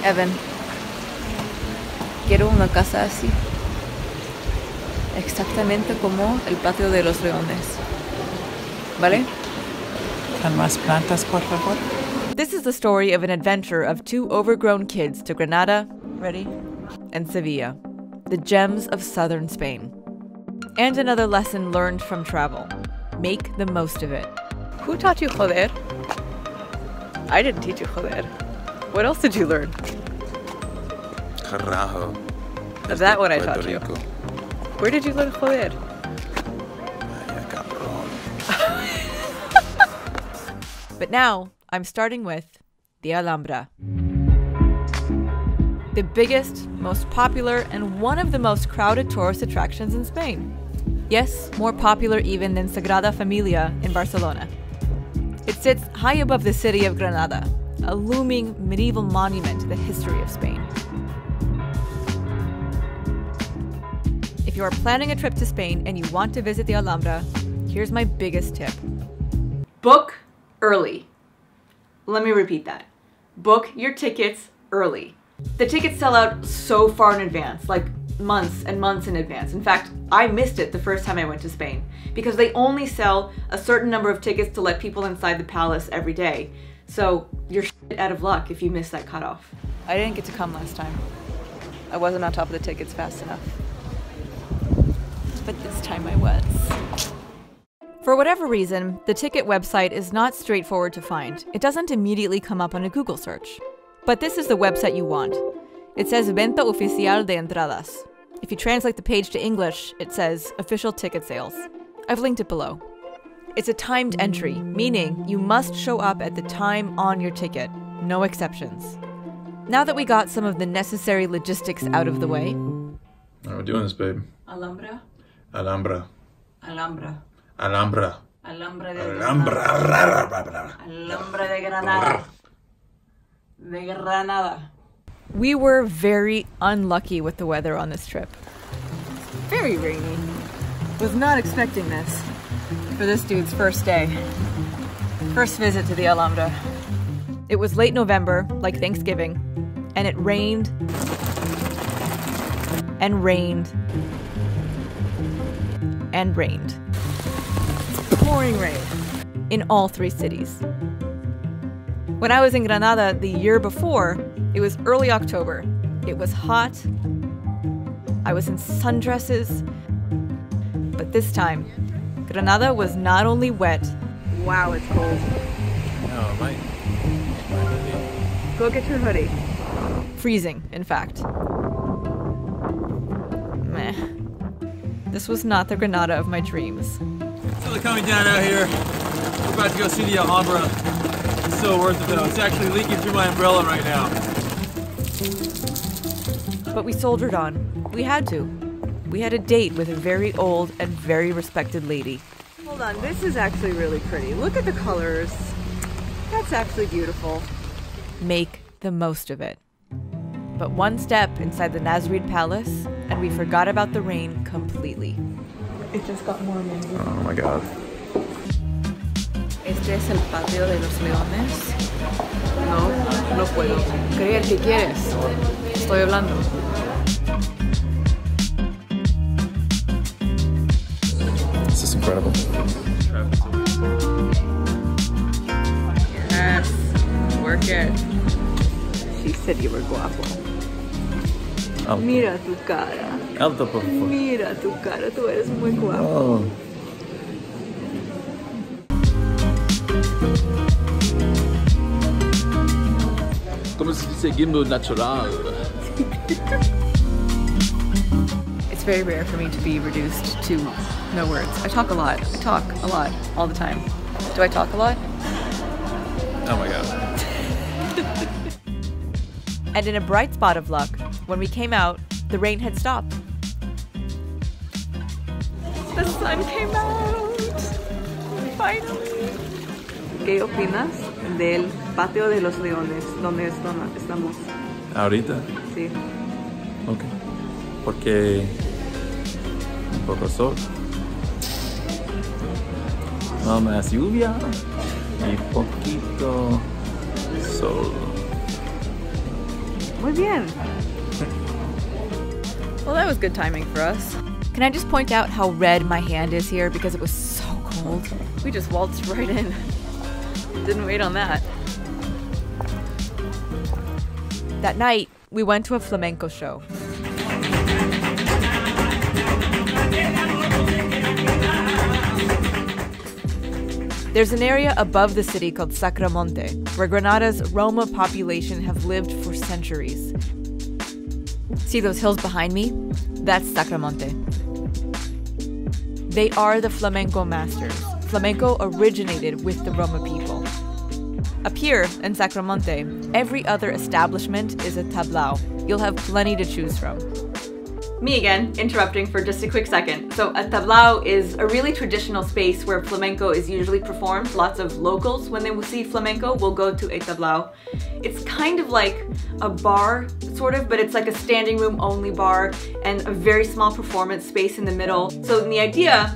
Evan, quiero una casa así. Exactamente como el patio de los leones. ¿Vale? ¿Con más plantas, por favor? This is the story of an adventure of two overgrown kids to Granada, ready, and Sevilla, the gems of southern Spain. And another lesson learned from travel. Make the most of it. Who taught you joder? I didn't teach you joder. What else did you learn? Carajo. Is that what I taught you? Where did you learn joder? Vaya cabrón. But now, I'm starting with the Alhambra. The biggest, most popular, and one of the most crowded tourist attractions in Spain. Yes, more popular even than Sagrada Familia in Barcelona. It sits high above the city of Granada, a looming medieval monument to the history of Spain. If you are planning a trip to Spain and you want to visit the Alhambra, here's my biggest tip. Book early. Let me repeat that. Book your tickets early. The tickets sell out so far in advance, like months and months in advance. In fact, I missed it the first time I went to Spain because they only sell a certain number of tickets to let people inside the palace every day. So you're shit out of luck if you miss that cutoff. I didn't get to come last time. I wasn't on top of the tickets fast enough. But this time I was. For whatever reason, the ticket website is not straightforward to find. It doesn't immediately come up on a Google search. But this is the website you want. It says Venta Oficial de Entradas. If you translate the page to English, it says Official Ticket Sales. I've linked it below. It's a timed entry, meaning you must show up at the time on your ticket. No exceptions. Now that we got some of the necessary logistics out of the way... How are we doing this, babe? Alhambra? Alhambra. Alhambra. Alhambra. Alhambra de Alhambra. Alhambra de Granada. De Granada. We were very unlucky with the weather on this trip. Very rainy. Was not expecting this for this dude's first day. First visit to the Alhambra. It was late November, like Thanksgiving, and it rained and rained and rained. Pouring rain in all three cities. When I was in Granada the year before, it was early October. It was hot. I was in sundresses. But this time, Granada was not only wet. Wow, it's cold. No, it might be. Go get your hoodie. Freezing, in fact. Meh. This was not the Granada of my dreams. So they're coming down out here. We're about to go see the Alhambra. It's so worth it though. It's actually leaking through my umbrella right now. But we soldiered on. We had to. We had a date with a very old and very respected lady. Hold on, this is actually really pretty. Look at the colors. That's actually beautiful. Make the most of it. But one step inside the Nasrid Palace, and we forgot about the rain completely. It just got more amazing. Oh my god. Este es el patio de los leones. No, no puedo. Creer que quieres. Estoy hablando. This is incredible. Yes, work it. She said you were guapo. Alto. Mira tu cara. Alto, por favor. Mira tu cara, tú eres muy guapo. Oh. Como se dice gimbo natural. It's very rare for me to be reduced to no words. I talk a lot. I talk a lot all the time. Do I talk a lot? Oh my god. And in a bright spot of luck, when we came out, the rain had stopped. The sun came out! Finally! ¿Qué opinas del patio de los leones, donde estamos? Ahorita. Sí. Ok. Porque un poco sol. No más lluvia y poquito sol. Muy bien. Well, that was good timing for us. Can I just point out how red my hand is here because it was so cold? We just waltzed right in. Didn't wait on that. That night, we went to a flamenco show. There's an area above the city called Sacramonte, where Granada's Roma population have lived for centuries. See those hills behind me? That's Sacramonte. They are the flamenco masters. Flamenco originated with the Roma people. Up here in Sacramonte, every other establishment is a tablao. You'll have plenty to choose from. Me again, interrupting for just a quick second. So a tablao is a really traditional space where flamenco is usually performed. Lots of locals, when they will see flamenco, will go to a tablao. It's kind of like a bar, sort of, but it's like a standing room only bar and a very small performance space in the middle. So the idea,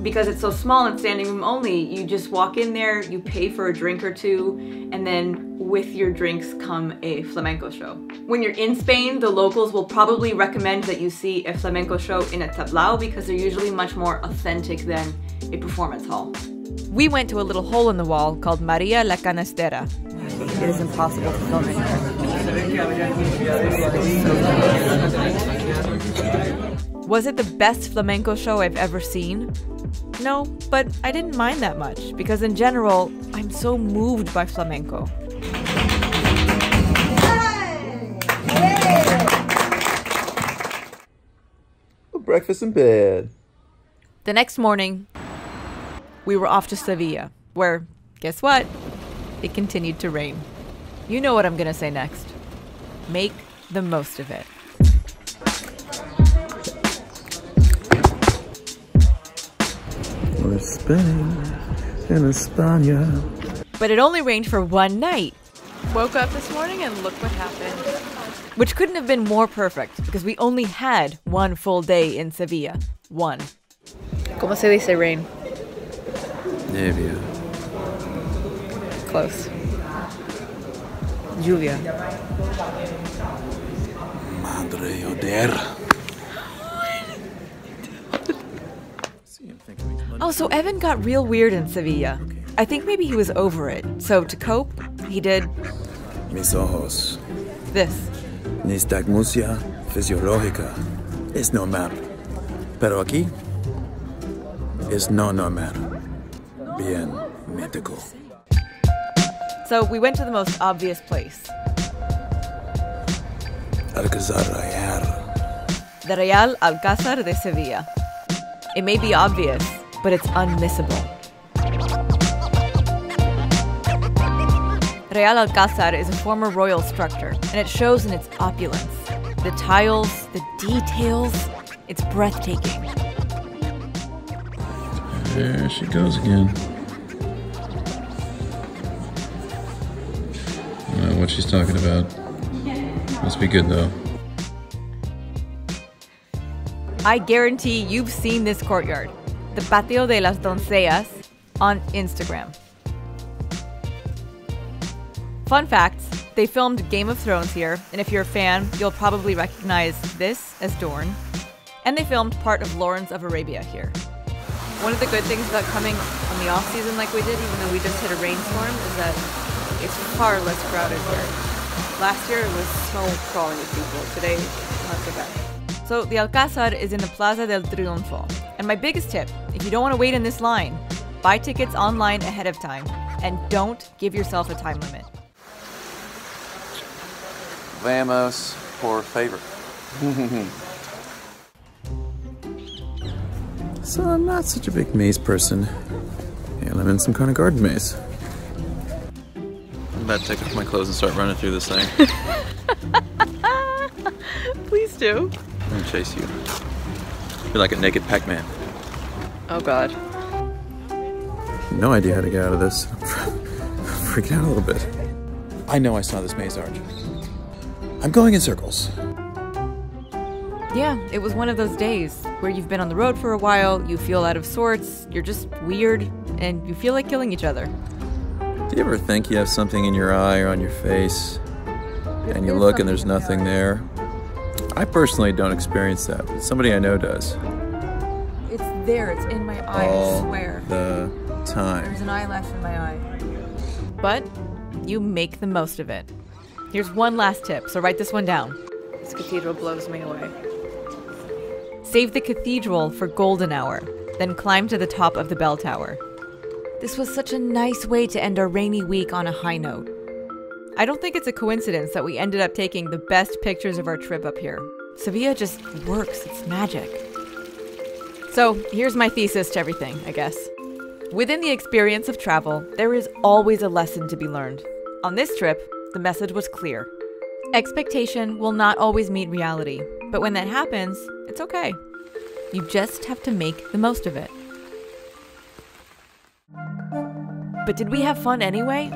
because it's so small and standing room only, you just walk in there, you pay for a drink or two, and then with your drinks come a flamenco show. When you're in Spain, the locals will probably recommend that you see a flamenco show in a tablao because they're usually much more authentic than a performance hall. We went to a little hole in the wall called Maria la Canestera. It is impossible to film in here. Was it the best flamenco show I've ever seen? No, but I didn't mind that much because in general, I'm so moved by flamenco. Breakfast in bed. The next morning, we were off to Sevilla, where, guess what? It continued to rain. You know what I'm gonna say next. Make the most of it. We're spinning in España. But it only rained for one night. Woke up this morning and look what happened. Which couldn't have been more perfect, because we only had one full day in Sevilla. One. ¿Cómo se dice rain? Lluvia. Close. Lluvia. Madre joder. Oh, so Evan got real weird in Sevilla. I think maybe he was over it. So to cope, he did... Mis ojos. this. Nystagmusia fisiológica es normal. Pero aquí es no normal. Bien médico. So we went to the most obvious place. Alcazar Real. The Real Alcázar de Sevilla. It may be obvious, but it's unmissable. Real Alcázar is a former royal structure, and it shows in its opulence. The tiles, the details, it's breathtaking. There she goes again. I don't know what she's talking about. Must be good though. I guarantee you've seen this courtyard, the Patio de las Doncellas, on Instagram. Fun fact, they filmed Game of Thrones here, and if you're a fan, you'll probably recognize this as Dorne. And they filmed part of Lawrence of Arabia here. One of the good things about coming on the off-season like we did, even though we just hit a rainstorm, is that it's far less crowded here. Last year it was so crawling with people. Today, not so bad. So the Alcázar is in the Plaza del Triunfo. And my biggest tip, if you don't want to wait in this line, buy tickets online ahead of time. And don't give yourself a time limit. Vamos, por favor. So I'm not such a big maze person. And I'm in some kind of garden maze. I'm about to take off my clothes and start running through this thing. Please do. I'm gonna chase you. You're like a naked Pac-Man. Oh God. No idea how to get out of this. I'm freaking out a little bit. I know I saw this maze arch. I'm going in circles. Yeah, it was one of those days where you've been on the road for a while, you feel out of sorts, you're just weird, and you feel like killing each other. Do you ever think you have something in your eye or on your face? and you look and there's nothing there. I personally don't experience that, but somebody I know does. It's there, it's in my eye, All I swear. the time. There's an eyelash in my eye. But you make the most of it. Here's one last tip, so write this one down. This cathedral blows me away. Save the cathedral for golden hour, then climb to the top of the bell tower. This was such a nice way to end our rainy week on a high note. I don't think it's a coincidence that we ended up taking the best pictures of our trip up here. Sevilla just works, it's magic. So here's my thesis to everything, I guess. Within the experience of travel, there is always a lesson to be learned. On this trip, the message was clear. Expectation will not always meet reality, but when that happens, it's okay. You just have to make the most of it. But did we have fun anyway?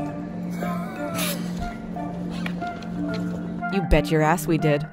You bet your ass we did.